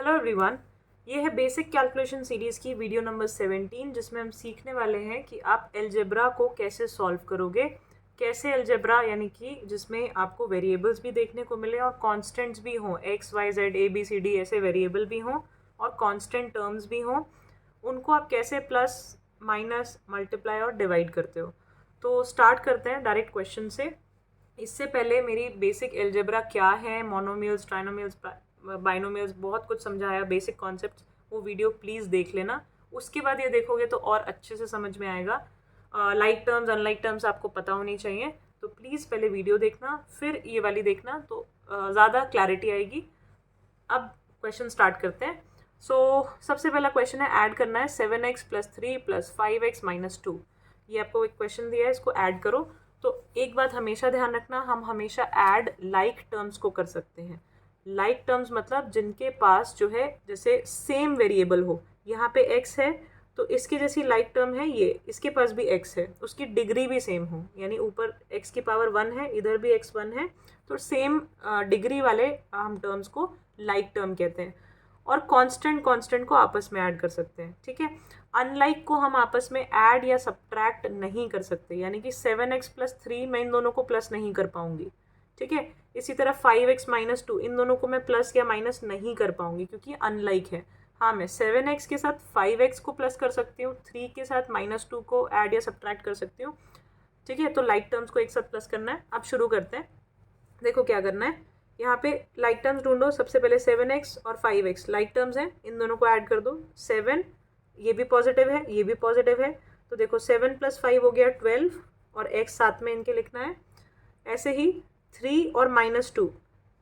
Hello everyone, ये है basic calculation series की वीडियो नंबर 17 जिसमें हम सीखने वाले हैं कि आप अलजेब्रा को कैसे सॉल्व करोगे। कैसे अलजेब्रा यानी कि जिसमें आपको वेरिएबल्स भी देखने को मिले और कांस्टेंट्स भी हों, X Y Z A B C D ऐसे वेरिएबल भी हों और कांस्टेंट टर्म्स भी हों, उनको आप कैसे प्लस माइनस मल्टीप्लाई और डिवाइड करते हो। तो स्टार्ट करते हैं डायरेक्ट क्वेश्चन से। इससे पहले मेरी बेसिक अलजेब्रा क्या है, मोनोमियल्स, ट्राइनोमियल्स, बाइनोमियल्स, बहुत कुछ समझाया, बेसिक कॉन्सेप्ट्स, वो वीडियो प्लीज़ देख लेना। उसके बाद ये देखोगे तो और अच्छे से समझ में आएगा। लाइक टर्म्स अनलाइक टर्म्स आपको पता होनी चाहिए, तो प्लीज़ पहले वीडियो देखना फिर ये वाली देखना, तो ज़्यादा क्लैरिटी आएगी। अब क्वेश्चन स्टार्ट करते हैं। सबसे पहला क्वेश्चन है, ऐड करना है 7x + 3 + 5x - 2। ये आपको एक क्वेश्चन दिया है, इसको ऐड करो। तो एक बात हमेशा ध्यान रखना, हम हमेशा ऐड लाइक टर्म्स को कर सकते हैं। लाइक टर्म्स मतलब जिनके पास जो है जैसे सेम वेरिएबल हो। यहाँ पे x है तो इसके जैसी लाइक टर्म है ये, इसके पास भी x है, उसकी डिग्री भी सेम हो, यानी ऊपर x की पावर 1 है, इधर भी x 1 है, तो सेम डिग्री वाले हम टर्म्स को लाइक टर्म कहते हैं। और कांस्टेंट को आपस में ऐड कर सकते हैं, ठीक है। अनलाइक को हम आपस में ऐड या सब्ट्रैक्ट नहीं कर सकते, यानी कि 7x + 3 मैं इन दोनों को प्लस नहीं कर पाऊंगी, ठीक है। इसी तरह 5x - 2 इन दोनों को मैं प्लस या माइनस नहीं कर पाऊंगी क्योंकि अनलाइक है। हाँ, मैं 7x के साथ 5x को प्लस कर सकती हूँ, 3 के साथ -2 को ऐड या सब्ट्रैक्ट कर सकती हूँ, ठीक है। तो लाइक टर्म्स को एक साथ प्लस करना है। अब शुरू करते हैं। देखो क्या करना है, यहाँ पे लाइक टर्म्स ढूंढो। सबसे पहले 7x और 5x लाइक टर्म्स हैं, इन दोनों को ऐड कर दो। 7 ये भी पॉजिटिव है, ये भी पॉजिटिव है, तो देखो 7 + 5 हो गया 12 और x साथ में इनके लिखना है। ऐसे ही 3 और -2,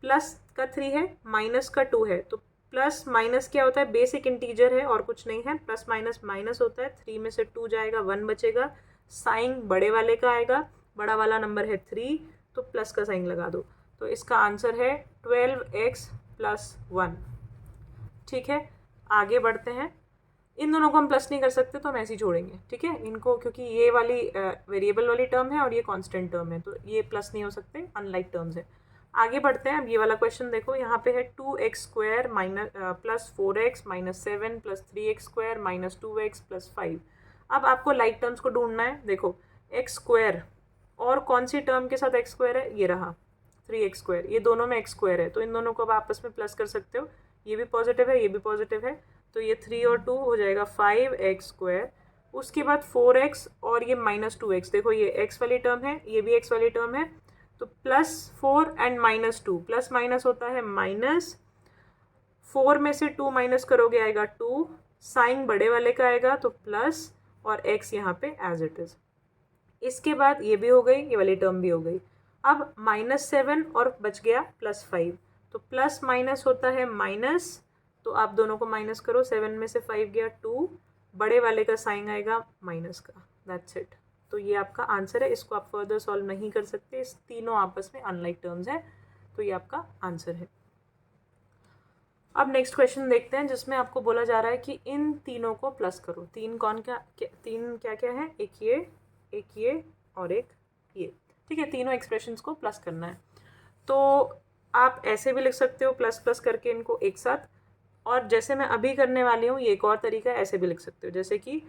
प्लस का 3 है, माइनस का 2 है, तो प्लस माइनस क्या होता है, बेसिक इंटीजर है और कुछ नहीं है, प्लस माइनस माइनस होता है। 3 में से 2 जाएगा, 1 बचेगा, साइन बड़े वाले का आएगा, बड़ा वाला नंबर है 3, तो प्लस का साइन लगा दो। तो इसका आंसर है 12x + 1, ठीक है। आगे बढ़ते हैं। इन दोनों को हम प्लस नहीं कर सकते तो हम ऐसे ही छोड़ेंगे, ठीक है इनको, क्योंकि ये वाली वेरिएबल वाली टर्म है और ये कांस्टेंट टर्म है, तो ये प्लस नहीं हो सकते, अनलाइक टर्म्स है। आगे बढ़ते हैं। अब ये वाला क्वेश्चन देखो, यहाँ पे है 2x² + 4x - 7 + 3x² - 2x + 5। अब आपको लाइक टर्म्स को ढूंढना है। देखो x² और कौन सी टर्म के साथ x² है, ये रहा 3x², ये दोनों में x² है, तो इन दोनों को आप आपस में प्लस कर सकते हो। ये भी पॉजिटिव है, ये भी पॉजिटिव है, तो ये 3 और 2 हो जाएगा 5x²। उसके बाद 4x और ये -2x, देखो ये x वाली टर्म है, ये भी x वाली टर्म है, तो +4 एंड -2, प्लस माइनस होता है माइनस। 4 में से 2 माइनस करोगे आएगा 2, साइन बड़े वाले का आएगा तो प्लस, और x यहाँ पे एज इट इज़। इसके बाद ये भी हो गई, ये वाली टर्म भी हो गई। अब -7 और बच गया +5, तो प्लस माइनस होता है माइनस, तो आप दोनों को माइनस करो। 7 में से 5 गया 2, बड़े वाले का साइन आएगा माइनस का, दैट्स इट। तो ये आपका आंसर है, इसको आप फर्दर सॉल्व नहीं कर सकते, इस तीनों आपस में अनलाइक टर्म्स है, तो ये आपका आंसर है। अब नेक्स्ट क्वेश्चन देखते हैं, जिसमें आपको बोला जा रहा है कि इन तीनों को प्लस करो। तीन क्या क्या है, एक ये और एक ये, ठीक है। तीनों एक्सप्रेशंस को प्लस करना है, तो आप ऐसे भी लिख सकते हो प्लस प्लस करके इनको एक साथ, और जैसे मैं अभी करने वाली हूँ ये एक और तरीका है, ऐसे भी लिख सकते हो। जैसे कि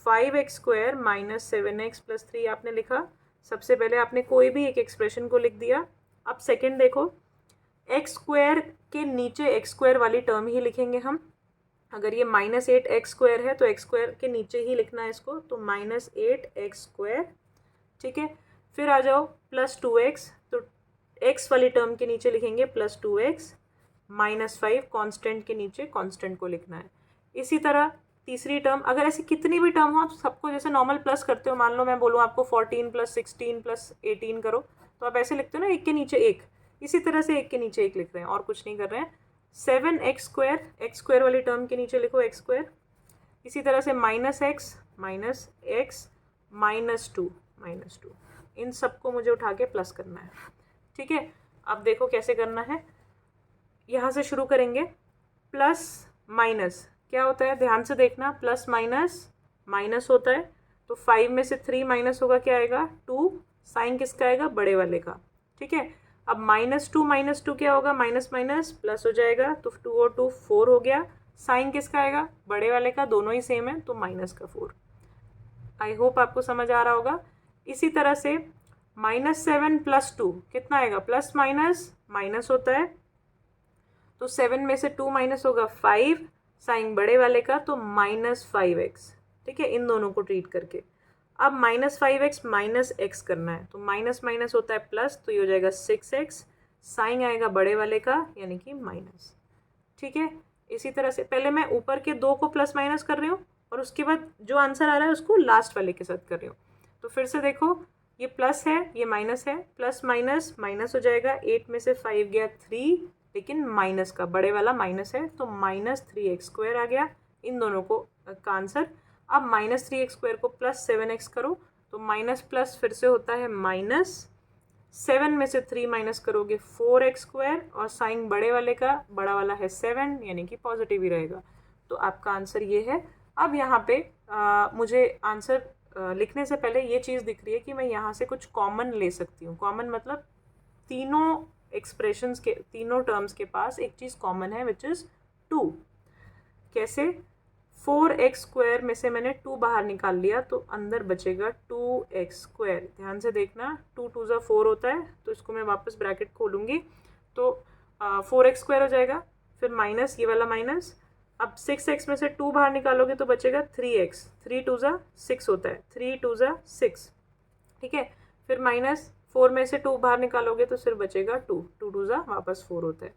5x² - 7x + 3 आपने लिखा। सबसे पहले आपने कोई भी एक एक्सप्रेशन को लिख दिया। अब सेकंड देखो, x² के नीचे x² वाली टर्म ही लिखेंगे हम। अगर ये -8x² है तो x² के नीचे ही लिखना है इसको, तो -8x², ठीक है। फिर आ जाओ +2x, तो x वाली टर्म के नीचे लिखेंगे +2x, -5 कांस्टेंट के नीचे कांस्टेंट को लिखना है। इसी तरह तीसरी टर्म, अगर ऐसी कितनी भी टर्म हो, आप सबको जैसे नॉर्मल प्लस करते हो, मान लो मैं बोलूँ आपको 14 + 16 + 18 करो, तो आप ऐसे लिखते हो ना, एक के नीचे एक, इसी तरह से एक के नीचे एक लिख रहे हैं और कुछ नहीं कर रहे हैं। 7x², x² वाली टर्म के नीचे लिखो x², इसी तरह से -x -2, इन सबको मुझे उठा के प्लस करना है, ठीक है। अब देखो कैसे करना है, यहाँ से शुरू करेंगे। प्लस माइनस क्या होता है, ध्यान से देखना, प्लस माइनस माइनस होता है, तो 5 में से 3 माइनस होगा, क्या आएगा 2, साइन किसका आएगा, बड़े वाले का, ठीक है। अब माइनस टू क्या होगा, माइनस माइनस प्लस हो जाएगा, तो 2 और 2 4 हो गया। साइन किसका आएगा, बड़े वाले का, दोनों ही सेम है तो माइनस का 4। आई होप आपको समझ आ रहा होगा। इसी तरह से -7 + 2 कितना आएगा, प्लस माइनस माइनस होता है, तो 7 में से 2 माइनस होगा 5, साइन बड़े वाले का तो -5x। ठीक है, इन दोनों को ट्रीट करके अब -5x माइनस x करना है, तो माइनस माइनस होता है प्लस, तो ये हो जाएगा 6x, साइन आएगा बड़े वाले का यानी कि माइनस। ठीक है, इसी तरह से पहले मैं ऊपर के 2 को प्लस माइनस कर रही हूँ और उसके बाद जो आंसर आ रहा है उसको लास्ट वाले के साथ कर रही हूँ। तो फिर से देखो, ये प्लस है ये माइनस है, प्लस माइनस माइनस हो जाएगा, 8 में से 5 गया 3, लेकिन माइनस का बड़े वाला माइनस है तो -3x² आ गया इन दोनों को का आंसर। अब -3x² को +7x करो तो माइनस प्लस फिर से होता है माइनस, 7 में से 3 माइनस करोगे 4x² और साइन बड़े वाले का, बड़ा वाला है 7 यानी कि पॉजिटिव ही रहेगा। तो आपका आंसर ये है। अब यहाँ पे मुझे आंसर लिखने से पहले ये चीज़ दिख रही है कि मैं यहाँ से कुछ कॉमन ले सकती हूँ। कॉमन मतलब तीनों एक्सप्रेशंस के, तीनों टर्म्स के पास एक चीज़ कॉमन है विच इज़ 2। कैसे, 4x² में से मैंने 2 बाहर निकाल लिया तो अंदर बचेगा 2x²। ध्यान से देखना, 2 2 ज़ा 4 होता है, तो इसको मैं वापस ब्रैकेट खोलूँगी तो 4x² हो जाएगा, फिर माइनस ये वाला माइनस। अब 6x में से 2 बाहर निकालोगे तो बचेगा 3x, 3 2 ज़ा 6 होता है, 3 2 ज़ा 6। ठीक है, फिर माइनस 4 में से 2 बाहर निकालोगे तो सिर्फ बचेगा 2, 2 2 ज़ा वापस 4 होता है।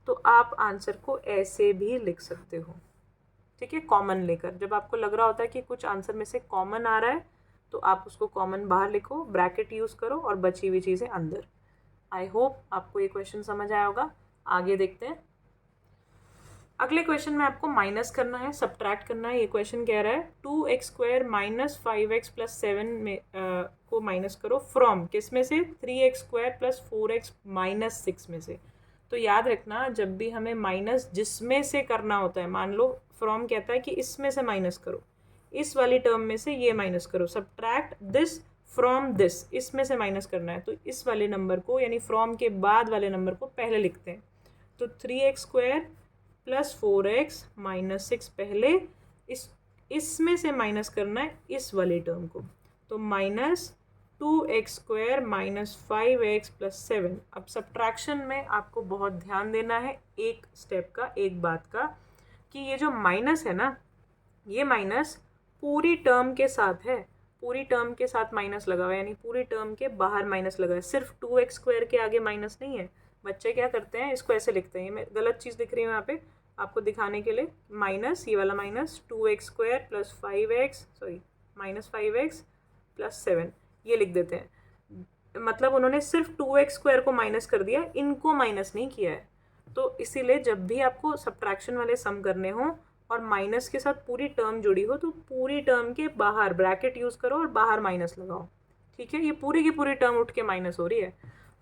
तो आप आंसर को ऐसे भी लिख सकते हो। ठीक है, कॉमन लेकर, जब आपको लग रहा होता है कि कुछ आंसर में से कॉमन आ रहा है तो आप उसको कॉमन बाहर लिखो, ब्रैकेट यूज़ करो और बची हुई चीज़ें अंदर। आई होप आपको ये क्वेश्चन समझ आया होगा। आगे देखते हैं। अगले क्वेश्चन में आपको माइनस करना है, सब्ट्रैक्ट करना है। ये क्वेश्चन कह रहा है 2x² माइनस 5x + 7 में को माइनस करो फ्रॉम किस में से, 3x² + 4x - 6 में से। तो याद रखना, जब भी हमें माइनस जिसमें से करना होता है, मान लो फ्रॉम कहता है कि इसमें से माइनस करो, इस वाली टर्म में से ये माइनस करो, सब्ट्रैक्ट दिस फ्रॉम दिस, इसमें से माइनस करना है, तो इस वाले नंबर को यानी फ्रॉम के बाद वाले नंबर को पहले लिखते हैं। तो 3x² + 4x - 6 पहले, इसमें से माइनस करना है इस वाली टर्म को, तो -2x² - 5x + 7। अब सब्ट्रैक्शन में आपको बहुत ध्यान देना है एक स्टेप का, एक बात का, कि ये जो माइनस है ना, ये माइनस पूरी टर्म के साथ है, पूरी टर्म के साथ माइनस लगा हुआ है, यानी पूरी टर्म के बाहर माइनस लगा है, सिर्फ 2x² के आगे माइनस नहीं है। बच्चे क्या करते हैं, इसको ऐसे लिखते हैं, मैं गलत चीज़ दिख रही है यहाँ पे आपको दिखाने के लिए, माइनस ये वाला माइनस 2x² + 5x -5x + 7 ये लिख देते हैं। मतलब उन्होंने सिर्फ 2x² को माइनस कर दिया, इनको माइनस नहीं किया है। तो इसीलिए जब भी आपको सब्ट्रैक्शन वाले सम करने हो और माइनस के साथ पूरी टर्म जुड़ी हो तो पूरी टर्म के बाहर ब्रैकेट यूज़ करो और बाहर माइनस लगाओ। ठीक है, ये पूरी की पूरी टर्म उठ के माइनस हो रही है।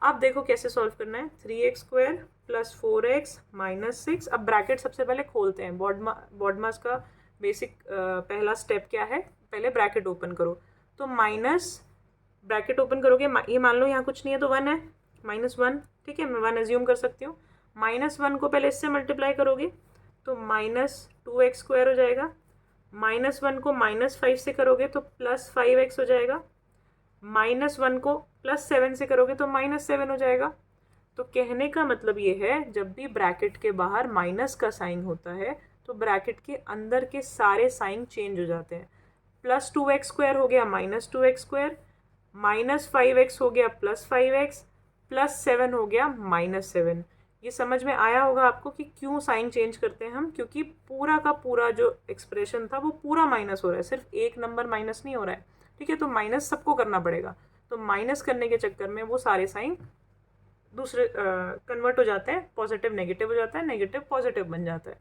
अब देखो कैसे सॉल्व करना है, 3x² + 4x - 6। अब ब्रैकेट सबसे पहले खोलते हैं, बॉडमास का बेसिक पहला स्टेप क्या है, पहले ब्रैकेट ओपन करो, तो माइनस ब्रैकेट ओपन करोगे, ये मान लो यहाँ कुछ नहीं है तो 1 है, -1। ठीक है, मैं 1 एज्यूम कर सकती हूँ। -1 को पहले इससे मल्टीप्लाई करोगे तो -2x² हो जाएगा, -1 को -5 से करोगे तो +5x हो जाएगा, -1 को +7 से करोगे तो -7 हो जाएगा। तो कहने का मतलब ये है, जब भी ब्रैकेट के बाहर माइनस का साइन होता है तो ब्रैकेट के अंदर के सारे साइन चेंज हो जाते हैं। +2x² हो गया -2x², -5x हो गया +5x, +7 हो गया -7। ये समझ में आया होगा आपको कि क्यों साइन चेंज करते हैं हम, क्योंकि पूरा का पूरा जो एक्सप्रेशन था वो पूरा माइनस हो रहा है, सिर्फ एक नंबर माइनस नहीं हो रहा है। ठीक है, तो माइनस सबको करना पड़ेगा, तो माइनस करने के चक्कर में वो सारे साइन दूसरे कन्वर्ट हो जाते हैं, पॉजिटिव नेगेटिव हो जाता है, नेगेटिव पॉजिटिव बन जाता है।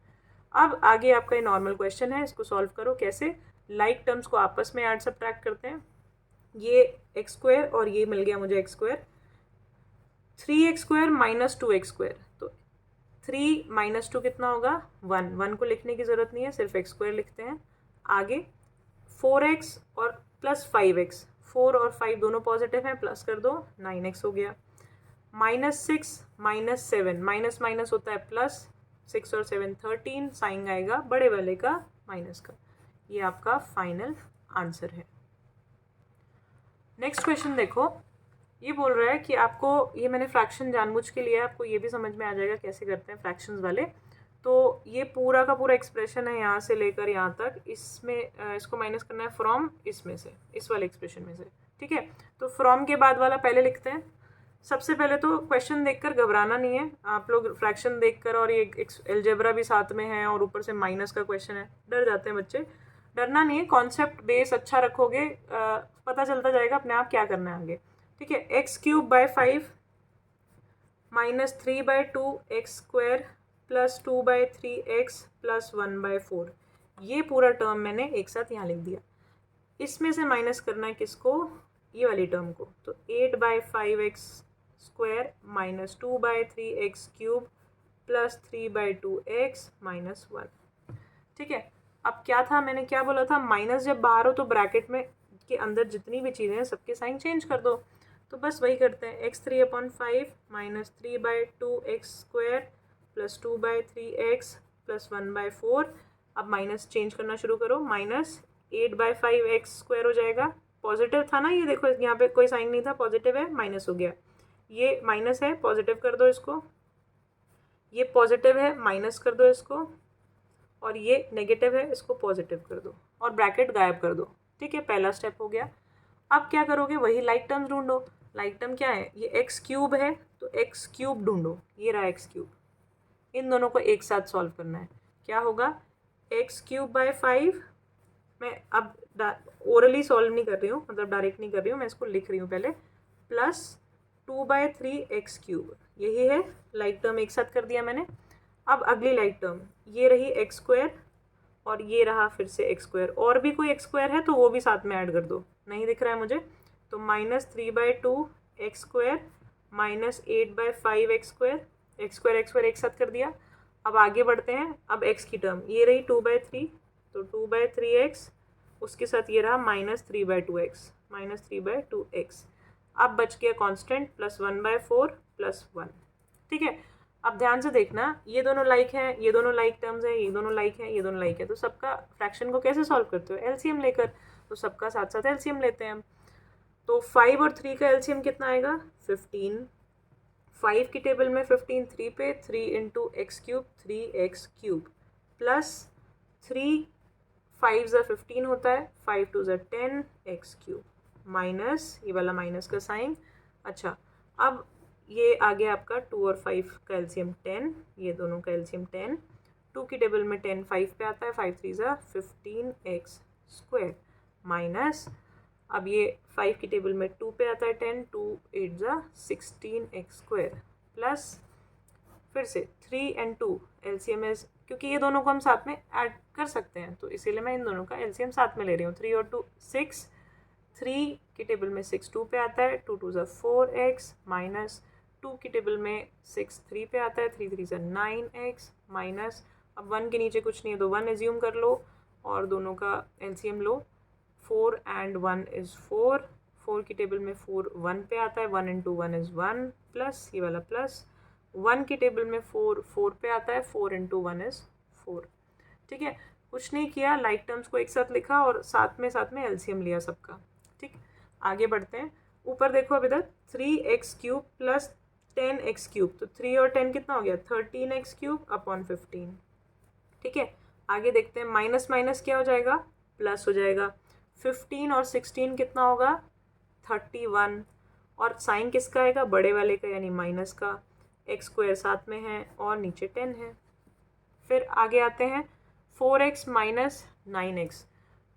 अब आगे आपका ये नॉर्मल क्वेश्चन है, इसको सॉल्व करो। कैसे, लाइक टर्म्स को आपस में ऐड सब्ट्रैक्ट करते हैं, ये x² और ये मिल गया मुझे x², 3x² - 2x², तो 3 - 2 कितना होगा, 1 को लिखने की ज़रूरत नहीं है, सिर्फ x² लिखते हैं। आगे 4x और +5x, 4 और 5 दोनों पॉजिटिव हैं, प्लस कर दो, 9x हो गया। -6 -7, माइनस माइनस होता है प्लस, 6 और 7 13, साइन आएगा बड़े वाले का माइनस का। ये आपका फाइनल आंसर है। नेक्स्ट क्वेश्चन देखो, ये बोल रहा है कि आपको, ये मैंने फ्रैक्शन जानबूझ के लिया है, आपको ये भी समझ में आ जाएगा कैसे करते हैं फ्रैक्शंस वाले। तो ये पूरा का पूरा एक्सप्रेशन है यहाँ से लेकर यहाँ तक, इसमें इसको माइनस करना है फ्रॉम इसमें से, इस वाले एक्सप्रेशन में से, ठीक है। तो फ्रॉम के बाद वाला पहले लिखते हैं। सबसे पहले तो क्वेश्चन देखकर घबराना नहीं है आप लोग, फ्रैक्शन देखकर, और ये अलजेब्रा भी साथ में है और ऊपर से माइनस का क्वेश्चन है, डर जाते हैं बच्चे। डरना नहीं है, कॉन्सेप्ट बेस अच्छा रखोगे, पता चलता जाएगा अपने आप क्या करना है आगे, ठीक है। x³/5 -3/2 x² + 2/3x + 1/4, ये पूरा टर्म मैंने एक साथ यहाँ लिख दिया। इसमें से माइनस करना है किसको, ये वाली टर्म को, तो 8/5x² - 2/3x³ + 3/2x - 1, ठीक है। अब क्या था, मैंने क्या बोला था, माइनस जब बाहर हो तो ब्रैकेट में के अंदर जितनी भी चीज़ें हैं सबके साइन चेंज कर दो। तो बस वही करते हैं, x3/5 - 3/2x² + 2/3x + 1/4। अब माइनस चेंज करना शुरू करो, -8/5x² हो जाएगा, पॉजिटिव था ना ये, देखो यहाँ पे कोई साइन नहीं था, पॉजिटिव है, माइनस हो गया, ये माइनस है, पॉजिटिव कर दो इसको, ये पॉजिटिव है, माइनस कर दो इसको, और ये नेगेटिव है, इसको पॉजिटिव कर दो, और ब्रैकेट गायब कर दो, ठीक है। पहला स्टेप हो गया। अब क्या करोगे, वही लाइक टर्म्स ढूंढो। लाइक टर्म क्या है, ये x³ है तो x³ ढूंढो, ये रहा x³, इन दोनों को एक साथ सॉल्व करना है। क्या होगा, x³/5, मैं अब ओरली सॉल्व नहीं कर रही हूँ, मतलब डायरेक्ट नहीं कर रही हूँ, मैं इसको लिख रही हूँ पहले, प्लस 2/3x³, यही है लाइक टर्म, एक साथ कर दिया मैंने। अब अगली लाइक टर्म, ये रही x² और ये रहा फिर से x², और भी कोई x² है तो वो भी साथ में ऐड कर दो, नहीं दिख रहा है मुझे, तो -3/2x² - 8/5x², x² एक साथ कर दिया। अब आगे बढ़ते हैं, अब x की टर्म, ये रही 2/3, तो 2/3x, उसके साथ ये रहा -3/2x, -3/2x। अब बच गया कांस्टेंट +1/4 + 1, ठीक है। अब ध्यान से देखना, ये दोनों लाइक हैं, ये दोनों लाइक टर्म्स हैं, ये दोनों लाइक हैं, ये दोनों लाइक है, तो सबका फ्रैक्शन को कैसे सॉल्व करते हो, एलसीएम लेकर, तो सबका साथ साथ एलसीएम लेते हैं हम। तो 5 और 3 का एलसीएम कितना आएगा, 15, 5 की टेबल में 15 3 पे, 3 × x³ 3x³ प्लस 3 5 ज़ा 15 होता है, 5 2 ज़ा 10 x³ माइनस, ये वाला माइनस का साइन। अच्छा, अब ये आ गया आपका 2 और 5 का एलसीएम 10, ये दोनों का एलसीएम 10, 2 की टेबल में 10 5 पे आता है, 5 3 ज़ा 15x² माइनस, अब ये 5 की टेबल में 2 पे आता है 10, 2 8 ज़ा 16x² प्लस फिर से 3 और 2 एलसीएम है, क्योंकि ये दोनों को हम साथ में ऐड कर सकते हैं तो इसीलिए मैं इन दोनों का एलसीएम साथ में ले रही हूँ। 3 और 2 6, 3 की टेबल में 6 2 पे आता है, 2 2 ज़ा 4x माइनस 2 की टेबल में 6 3 पे आता है, 3 3 ज़ा 9x माइनस, अब 1 के नीचे कुछ नहीं है तो 1 एज्यूम कर लो और दोनों का एलसीएम लो, 4 and 1 is 4, 4 की टेबल में 4 1 पे आता है, 1 × 1 is 1 प्लस, ये वाला प्लस, 1 की टेबल में 4 4 पे आता है, 4 × 1 is 4, ठीक है। कुछ नहीं किया, लाइक टर्म्स को एक साथ लिखा और साथ में एलसीएम लिया सबका, ठीक। आगे बढ़ते हैं, ऊपर देखो अब इधर 3x³ + 10x³, तो 3 और 10 कितना हो गया, 13x³ / 15, ठीक है। आगे देखते हैं, माइनस माइनस क्या हो जाएगा, प्लस हो जाएगा, 15 और 16 कितना होगा, 31, और साइन किसका आएगा, बड़े वाले का यानी माइनस का, x² साथ में है और नीचे 10 है। फिर आगे आते हैं, 4x - 9x,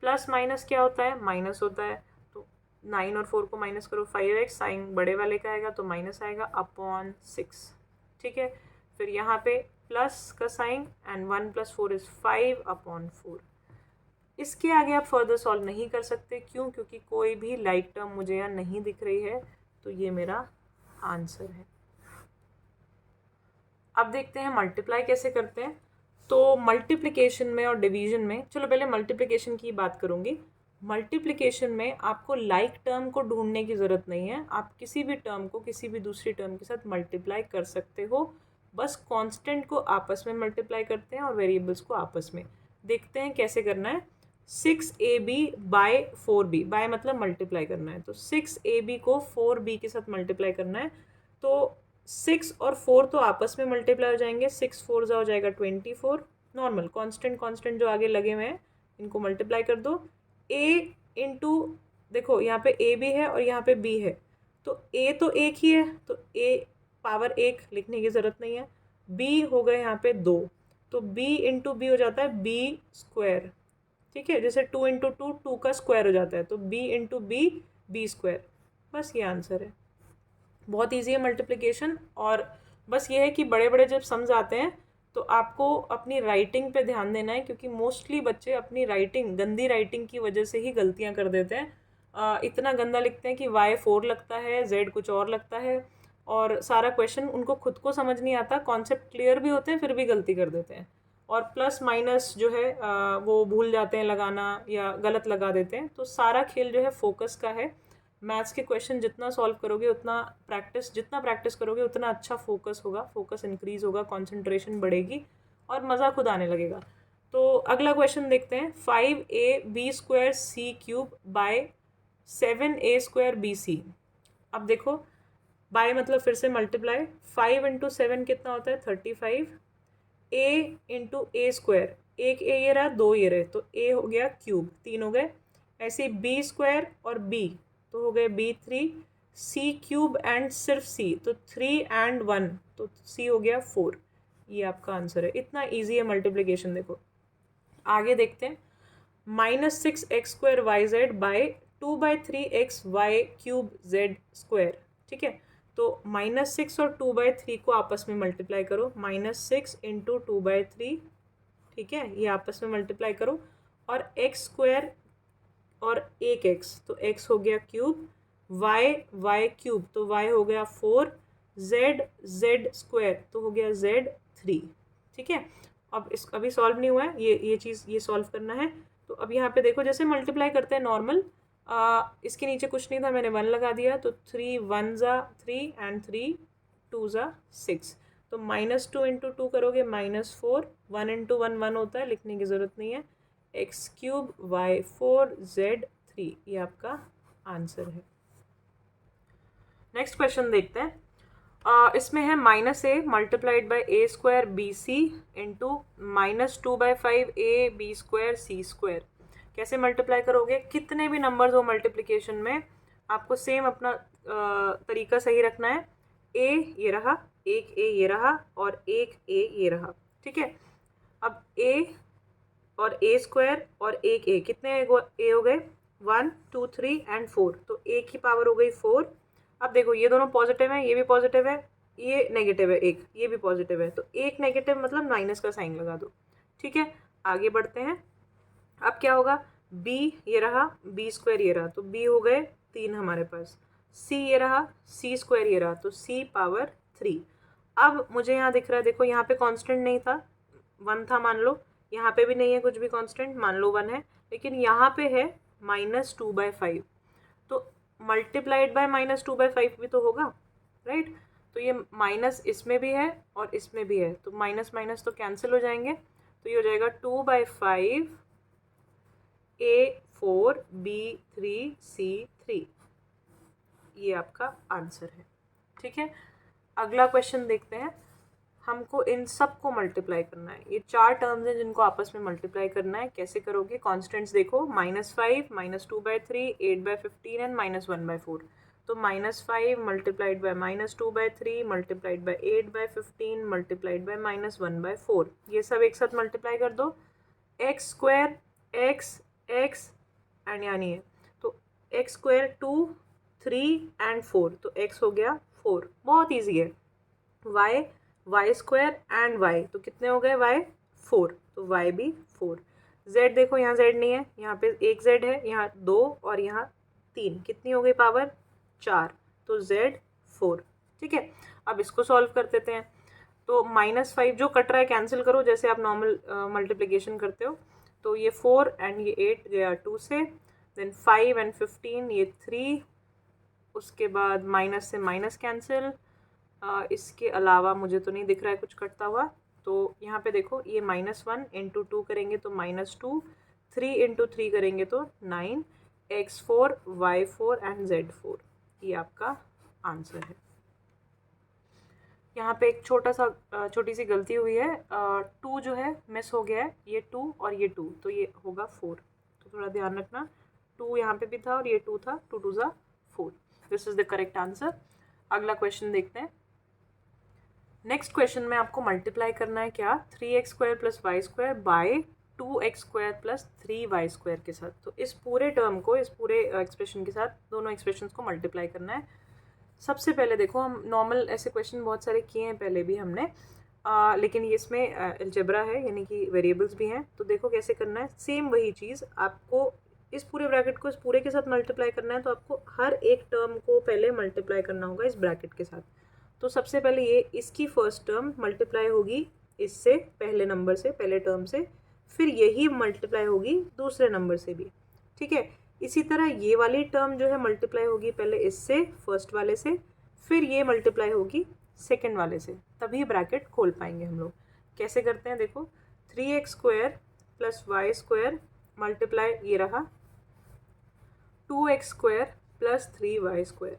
प्लस माइनस क्या होता है, माइनस होता है, तो 9 और 4 को माइनस करो, 5x, साइन बड़े वाले का आएगा तो माइनस आएगा / 6, ठीक है। फिर यहाँ पे प्लस का साइन एंड 1 + 4 is 5 / 4। इसके आगे आप फर्दर सॉल्व नहीं कर सकते, क्यों, क्योंकि कोई भी लाइक टर्म मुझे यहाँ नहीं दिख रही है, तो ये मेरा आंसर है। अब देखते हैं मल्टीप्लाई कैसे करते हैं। तो मल्टीप्लिकेशन में और डिवीजन में, चलो पहले मल्टीप्लिकेशन की बात करूँगी। मल्टीप्लिकेशन में आपको लाइक टर्म को ढूंढने की ज़रूरत नहीं है, आप किसी भी टर्म को किसी भी दूसरी टर्म के साथ मल्टीप्लाई कर सकते हो, बस कांस्टेंट को आपस में मल्टीप्लाई करते हैं और वेरिएबल्स को आपस में। देखते हैं कैसे करना है। 6ab बाय 4b, बाय मतलब मल्टीप्लाई करना है, तो 6ab को 4b के साथ मल्टीप्लाई करना है, तो 6 और 4 तो आपस में मल्टीप्लाई हो जाएंगे, 6 4 हो जाएगा 24, नॉर्मल कांस्टेंट जो आगे लगे हुए हैं इनको मल्टीप्लाई कर दो। a इंटू, देखो यहाँ पे a भी है और यहाँ पे b है, तो a तो एक ही है, तो a पावर 1 लिखने की ज़रूरत नहीं है। b हो गए यहाँ पे 2, तो b इंटू बी हो जाता है b स्क्वायर, ठीक है, जैसे 2 इंटू 2 2 का स्क्वायर हो जाता है, तो b into B B square. बस ये आंसर है, बहुत ईजी है मल्टीप्लिकेशन। और बस ये है कि बड़े बड़े जब सम्स आते हैं तो आपको अपनी राइटिंग पे ध्यान देना है, क्योंकि मोस्टली बच्चे अपनी राइटिंग, गंदी राइटिंग की वजह से ही गलतियां कर देते हैं। इतना गंदा लिखते हैं कि y 4 लगता है, z कुछ और लगता है, और सारा क्वेश्चन उनको खुद को समझ नहीं आता, कॉन्सेप्ट क्लियर भी होते हैं फिर भी गलती कर देते हैं, और प्लस माइनस जो है वो भूल जाते हैं लगाना या गलत लगा देते हैं। तो सारा खेल जो है फोकस का है। मैथ्स के क्वेश्चन जितना सॉल्व करोगे जितना प्रैक्टिस करोगे उतना अच्छा फोकस होगा, फोकस इंक्रीज होगा, कंसंट्रेशन बढ़ेगी और मज़ा खुद आने लगेगा। तो अगला क्वेश्चन देखते हैं। 5ab square C cube by 7a square B C. अब देखो बाय मतलब फिर से मल्टीप्लाई, 5 इंटू 7 कितना होता है 35, a इंटू ए स्क्वायर, एक a ये रहा, दो ये रहे, तो a हो गया क्यूब, 3 हो गए। ऐसे b स्क्वायर और b तो हो गए b3, c क्यूब एंड सिर्फ c तो 3 एंड 1 तो c हो गया 4। ये आपका आंसर है, इतना इजी है मल्टीप्लिकेशन। देखो आगे देखते हैं। -6x square Y Z by 2/3x Y cube Z square, ठीक है, तो -6 और 2/3 को आपस में मल्टीप्लाई करो, -6 इंटू 2/3, ठीक है, ये आपस में मल्टीप्लाई करो, और x स्क्वायर और एक x, तो x हो गया क्यूब, y क्यूब तो y हो गया 4, z स्क्वायर तो हो गया z3, ठीक है। अब इस अभी सॉल्व नहीं हुआ है, ये चीज़ ये सॉल्व करना है। तो अब यहाँ पे देखो जैसे मल्टीप्लाई करते हैं नॉर्मल, इसके नीचे कुछ नहीं था, मैंने 1 लगा दिया, तो 3 1 ज़ा 3 एंड 3 2 ज़ा 6, तो -2 इंटू 2 करोगे -4, 1 इंटू 1 1 होता है, लिखने की ज़रूरत नहीं है, x क्यूब y4 z3, ये आपका आंसर है। नेक्स्ट क्वेश्चन देखते हैं। इसमें है -a multiplied by A square B C into -2/5 ab square C square. कैसे मल्टीप्लाई करोगे? कितने भी नंबर्स हो मल्टीप्लिकेशन में आपको सेम अपना तरीका सही रखना है। a ये रहा, एक a ये रहा और एक a ये रहा, ठीक है। अब a और a स्क्वायर और एक a, कितने a हो गए 1 2 3 एंड 4, तो a की पावर हो गई 4। अब देखो ये दोनों पॉजिटिव है, ये भी पॉजिटिव है, ये नेगेटिव है, एक ये भी पॉजिटिव है, तो एक नेगेटिव मतलब माइनस का साइन लगा दो, ठीक है। आगे बढ़ते हैं। अब क्या होगा, b ये रहा, b स्क्वायर ये रहा, तो b हो गए 3 हमारे पास, c ये रहा, c स्क्वायर ये रहा, तो c पावर 3। अब मुझे यहाँ दिख रहा है, देखो यहाँ पे कांस्टेंट नहीं था, 1 था मान लो, यहाँ पे भी नहीं है कुछ भी कांस्टेंट, मान लो 1 है, लेकिन यहाँ पे है -2/5, तो मल्टीप्लाइड बाय -2/5 भी तो होगा, राइट। तो ये माइनस इसमें भी है और इसमें भी है, तो माइनस माइनस तो कैंसिल हो जाएंगे, तो ये हो जाएगा 2/5 a4 b3 c3, ये आपका आंसर है, ठीक है। अगला क्वेश्चन देखते हैं। हमको इन सब को मल्टीप्लाई करना है, ये 4 टर्म्स हैं जिनको आपस में मल्टीप्लाई करना है। कैसे करोगे? कॉन्स्टेंट्स देखो, -5 -2/3 8/15 एंड -1/4, तो -5 multiplied by -2/3 multiplied by 8/15 multiplied by -1/4, ये सब एक साथ मल्टीप्लाई कर दो। X square x x and यानी है, तो एक्स स्क्वायर 2 3 एंड 4, तो x हो गया 4, बहुत ईजी है। y स्क्वायर एंड y, तो कितने हो गए y 4, तो y भी 4। z देखो यहाँ z नहीं है, यहाँ पे एक z है, यहाँ 2 और यहाँ 3, कितनी हो गई पावर 4, तो z 4, ठीक है। अब इसको सॉल्व कर देते हैं। तो -5 जो कट रहा है कैंसिल करो, जैसे आप नॉर्मल मल्टीप्लिकेशन करते हो, तो ये 4 एंड ये 8 गया 2 से, देन 5 एंड 15 ये 3, उसके बाद माइनस से माइनस कैंसिल, इसके अलावा मुझे तो नहीं दिख रहा है कुछ कटता हुआ, तो यहाँ पे देखो ये -1 इंटू 2 करेंगे तो -2, 3 इंटू 3 करेंगे तो 9, x4 y4 एंड z4, ये आपका आंसर है। यहाँ पे एक छोटी सी गलती हुई है, 2 जो है मिस हो गया है, ये 2 और ये 2, तो ये होगा 4, तो थोड़ा ध्यान रखना, 2 यहाँ पे भी था और ये 2 था, 2 2 ज़ा 4, this is the correct answer. अगला क्वेश्चन देखते हैं। नेक्स्ट क्वेश्चन में आपको मल्टीप्लाई करना है क्या, 3x² + y² bye 2x² + 3y² के साथ। तो इस पूरे टर्म को, इस पूरे एक्सप्रेशन के साथ दोनों एक्सप्रेशंस को मल्टीप्लाई करना है। सबसे पहले देखो, हम नॉर्मल ऐसे क्वेश्चन बहुत सारे किए हैं पहले भी हमने, लेकिन ये इसमें अलजेब्रा है, यानी कि वेरिएबल्स भी हैं। तो देखो कैसे करना है, सेम वही चीज़ आपको इस पूरे ब्रैकेट को इस पूरे के साथ मल्टीप्लाई करना है। तो आपको हर एक टर्म को पहले मल्टीप्लाई करना होगा इस ब्रैकेट के साथ। तो सबसे पहले ये इसकी फर्स्ट टर्म मल्टीप्लाई होगी इससे, पहले नंबर से, पहले टर्म से, फिर यही मल्टीप्लाई होगी दूसरे नंबर से भी, ठीक है। इसी तरह ये वाली टर्म जो है मल्टीप्लाई होगी पहले इससे, फर्स्ट वाले से, फिर ये मल्टीप्लाई होगी सेकंड वाले से, तभी ब्रैकेट खोल पाएंगे हम लोग। कैसे करते हैं देखो, 3x² + y² मल्टीप्लाई ये रहा 2x² + 3y²।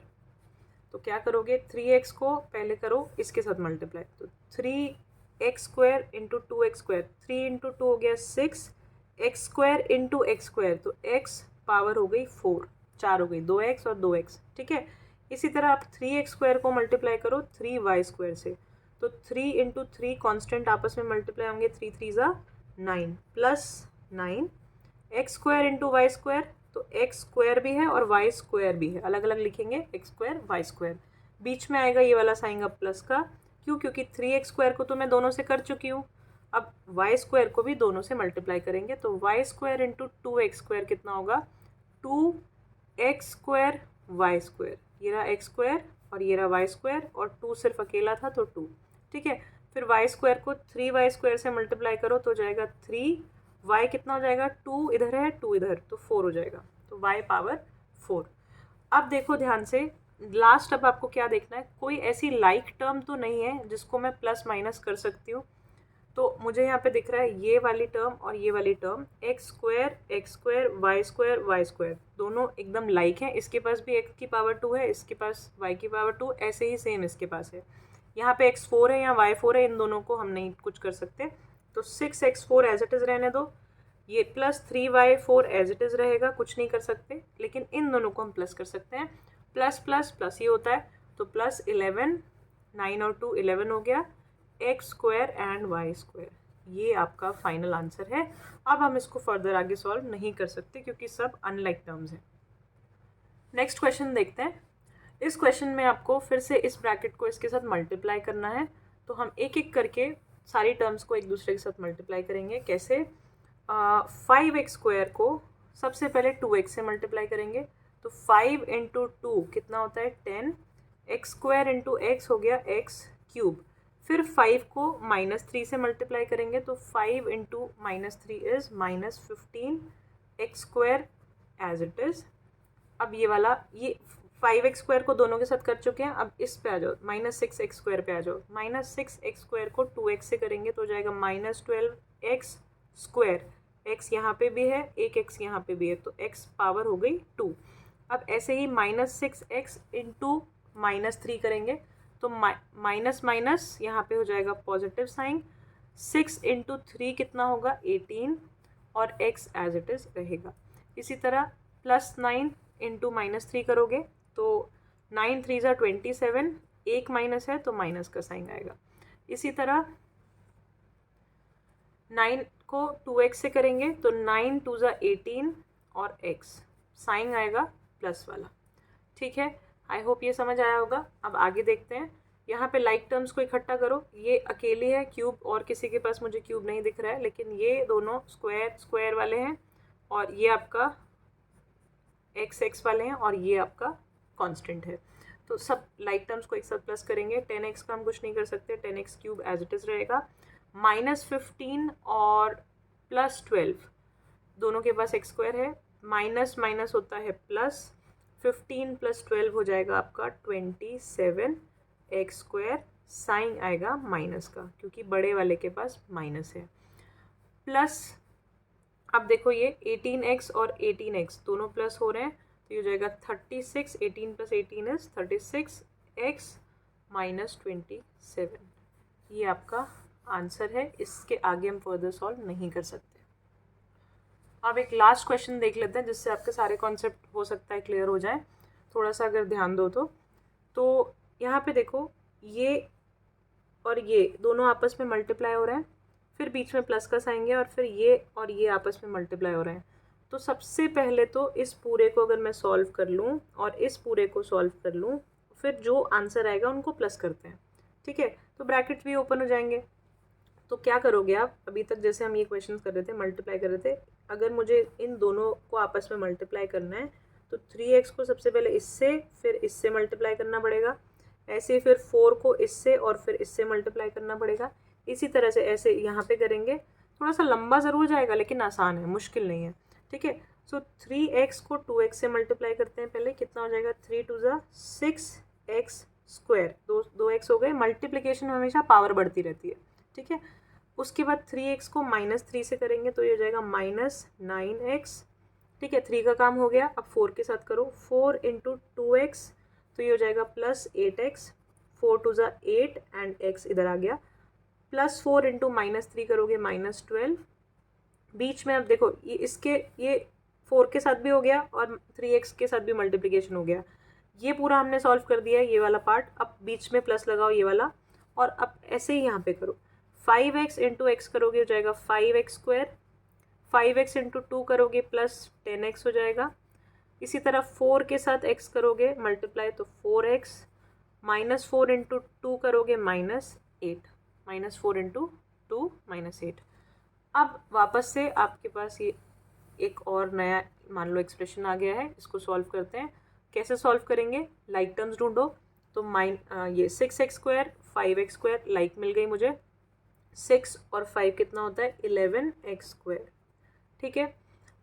तो क्या करोगे, 3x को पहले करो इसके साथ मल्टीप्लाई, तो 3x² इंटू 2x², 3 इंटू 2 हो गया 6, x² इंटू x², तो x पावर हो गई 4, 4 हो गई, 2x और 2x, ठीक है। इसी तरह आप 3x² को मल्टीप्लाई करो 3y² से, तो 3 इंटू 3 कॉन्स्टेंट आपस में मल्टीप्लाई होंगे, 3 3 ज़ा 9 प्लस 9, x² इंटू y², तो x² भी है और y² भी है, अलग अलग लिखेंगे, x² y², बीच में आएगा ये वाला साइन अब प्लस का, क्यों, क्योंकि 3x² को तो मैं दोनों से कर चुकी हूँ, अब y² को भी दोनों से मल्टीप्लाई करेंगे, तो y² इंटू 2x² कितना होगा, 2x² y², ये रहा x² और ये रहा y² और 2 सिर्फ अकेला था तो 2, ठीक है। फिर y² को 3y² से मल्टीप्लाई करो तो जाएगा 3, y कितना हो जाएगा, 2 इधर है 2 इधर, तो 4 हो जाएगा, तो y पावर 4। अब देखो ध्यान से, लास्ट अब आपको क्या देखना है, कोई ऐसी लाइक टर्म तो नहीं है जिसको मैं प्लस माइनस कर सकती हूँ। तो मुझे यहाँ पे दिख रहा है ये वाली टर्म और ये वाली टर्म, x² y² दोनों एकदम लाइक हैं, इसके पास भी x की पावर 2 है, इसके पास y की पावर 2, ऐसे ही सेम इसके पास है। यहाँ पे x4 है, यहाँ y4 है, इन दोनों को हम नहीं कुछ कर सकते, तो 6x4 एज इट इज़ रहने दो, ये plus 3y4 as it is रहेगा, कुछ नहीं कर सकते, लेकिन इन दोनों को हम प्लस कर सकते हैं, प्लस प्लस प्लस ये होता है, तो प्लस 11, 9 और 2 11 हो गया, x² एंड y², ये आपका फाइनल आंसर है। अब हम इसको फर्दर आगे सॉल्व नहीं कर सकते क्योंकि सब अनलाइक टर्म्स हैं। नेक्स्ट क्वेश्चन देखते हैं। इस क्वेश्चन में आपको फिर से इस ब्रैकेट को इसके साथ मल्टीप्लाई करना है, तो हम एक एक करके सारी टर्म्स को एक दूसरे के साथ मल्टीप्लाई करेंगे। कैसे, 5x² को सबसे पहले 2x से मल्टीप्लाई करेंगे, तो 5 इंटू 2 कितना होता है 10, x² इंटू x हो गया x³, फिर 5 को -3 से मल्टीप्लाई करेंगे, तो 5 into -3 is -15, x² as it is. अब ये वाला, ये 5x² को दोनों के साथ कर चुके हैं, अब इस पे आ जाओ, -6x² पे आ जाओ, -6x² को 2x से करेंगे तो हो जाएगा -12x², x यहाँ पे भी है, एक x यहाँ पे भी है, तो x पावर हो गई 2। अब ऐसे ही -6x इंटू -3 करेंगे, तो माइनस माइनस यहाँ पे हो जाएगा पॉजिटिव साइन, 6 इंटू 3 कितना होगा 18, और x एज इट इज़ रहेगा। इसी तरह +9 इंटू -3 करोगे तो 9 3 ज़ा 27, एक माइनस है तो माइनस का साइन आएगा। इसी तरह 9 को 2x से करेंगे तो 9 2 ज़ा 18 और x साइन आएगा प्लस वाला, ठीक है। आई होप ये समझ आया होगा। अब आगे देखते हैं, यहाँ पे लाइक टर्म्स को इकट्ठा करो, ये अकेली है क्यूब, और किसी के पास मुझे क्यूब नहीं दिख रहा है, लेकिन ये दोनों स्क्वायर वाले हैं, और ये आपका x वाले हैं, और ये आपका कांस्टेंट है। तो सब लाइक टर्म्स को एक साथ प्लस करेंगे, 10x का हम कुछ नहीं कर सकते, 10x³ एज इट इज़ रहेगा, -15 और +12 दोनों के पास x² है, माइनस माइनस होता है प्लस, 15 + 12 हो जाएगा आपका 27 एक्स स्क्वायर, साइन आएगा माइनस का क्योंकि बड़े वाले के पास माइनस है, प्लस अब देखो ये 18x और 18x दोनों प्लस हो रहे हैं तो ये हो जाएगा 36, 18 + 18 इज 36x माइनस 27। ये आपका आंसर है, इसके आगे हम फर्दर सॉल्व नहीं कर सकते। अब एक लास्ट क्वेश्चन देख लेते हैं जिससे आपके सारे कॉन्सेप्ट हो सकता है क्लियर हो जाए, थोड़ा सा अगर ध्यान दो तो यहाँ पे देखो ये और ये दोनों आपस में मल्टीप्लाई हो रहे हैं, फिर बीच में प्लस का साइन है और फिर ये और ये आपस में मल्टीप्लाई हो रहे हैं। तो सबसे पहले तो इस पूरे को अगर मैं सॉल्व कर लूँ और इस पूरे को सॉल्व कर लूँ, फिर जो आंसर आएगा उनको प्लस करते हैं, ठीक है। तो ब्रैकेट्स भी ओपन हो जाएंगे। तो क्या करोगे आप, अभी तक जैसे हम ये क्वेश्चन कर रहे थे, मल्टीप्लाई कर रहे थे, अगर मुझे इन दोनों को आपस में मल्टीप्लाई करना है तो 3x को सबसे पहले इससे फिर इससे मल्टीप्लाई करना पड़ेगा, ऐसे फिर 4 को इससे और फिर इससे मल्टीप्लाई करना पड़ेगा, इसी तरह से ऐसे यहाँ पे करेंगे। थोड़ा सा लंबा ज़रूर जाएगा लेकिन आसान है, मुश्किल नहीं है, ठीक है। सो 3x को 2x से मल्टीप्लाई करते हैं पहले, कितना हो जाएगा 3 × 2 = 6x स्क्वायर, 2x हो गए। मल्टीप्लिकेशन में हमेशा पावर बढ़ती रहती है, ठीक है। उसके बाद 3x को -3 से करेंगे तो ये हो जाएगा -9x, ठीक है। 3 का काम हो गया, अब 4 के साथ करो, 4 × 2x तो ये हो जाएगा +8x, 4 × 2 = 8 एंड x इधर आ गया, +4 × -3 करोगे -12। बीच में अब देखो ये इसके ये 4 के साथ भी हो गया और 3x के साथ भी मल्टीप्लिकेशन हो गया, ये पूरा हमने सॉल्व कर दिया है ये वाला पार्ट। अब बीच में प्लस लगाओ ये वाला, और अब ऐसे ही यहाँ पे करो, 5x × x करोगे हो जाएगा 5x², 5x × 2 करोगे +10x हो जाएगा। इसी तरह 4 के साथ x करोगे मल्टीप्लाई तो 4x, -4 × 2 करोगे -8, -4 × 2 -8। अब वापस से आपके पास ये एक और नया मान लो एक्सप्रेशन आ गया है, इसको सॉल्व करते हैं। कैसे सॉल्व करेंगे, लाइक टर्म्स ढूंढो, तो ये 6x², 5x² लाइक मिल गई मुझे, 6 और 5 कितना होता है 11x², ठीक है।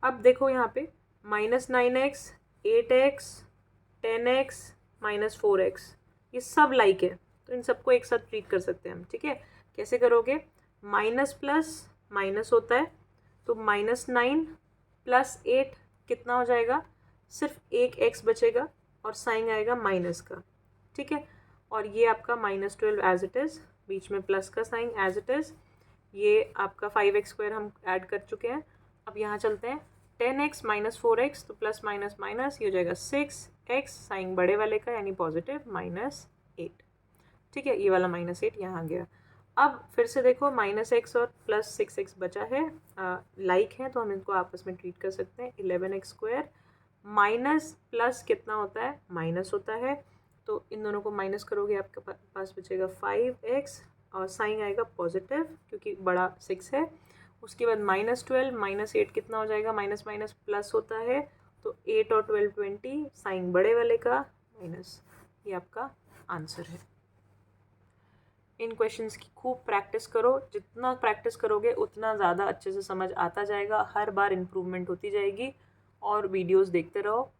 अब देखो यहाँ पे -9x, 8x, 10x, -4x ये सब लाइक है, तो इन सबको एक साथ ट्रीट कर सकते हैं हम, ठीक है। कैसे करोगे, माइनस प्लस माइनस होता है तो -9 + 8 कितना हो जाएगा, सिर्फ एक x बचेगा और साइन आएगा माइनस का, ठीक है। और ये आपका -12 एज इट इज़, बीच में प्लस का साइन एज इट इज़। ये आपका 5x² हम ऐड कर चुके हैं। अब यहाँ चलते हैं, 10x -4x तो प्लस माइनस माइनस, ये हो जाएगा 6x, साइन बड़े वाले का यानी पॉजिटिव -8, ठीक है। ये वाला -8 यहाँ आ गया। अब फिर से देखो -x और +6x बचा है, लाइक है तो हम इनको आपस में ट्रीट कर सकते हैं। 11x² माइनस प्लस कितना होता है, माइनस होता है, तो इन दोनों को माइनस करोगे आपके पास बचेगा 5x और साइन आएगा पॉजिटिव क्योंकि बड़ा 6 है। उसके बाद -12 -8 कितना हो जाएगा, माइनस माइनस प्लस होता है तो 8 और 12 20, साइन बड़े वाले का माइनस। ये आपका आंसर है। इन क्वेश्चंस की खूब प्रैक्टिस करो, जितना प्रैक्टिस करोगे उतना ज़्यादा अच्छे से समझ आता जाएगा, हर बार इम्प्रूवमेंट होती जाएगी। और वीडियोस देखते रहो।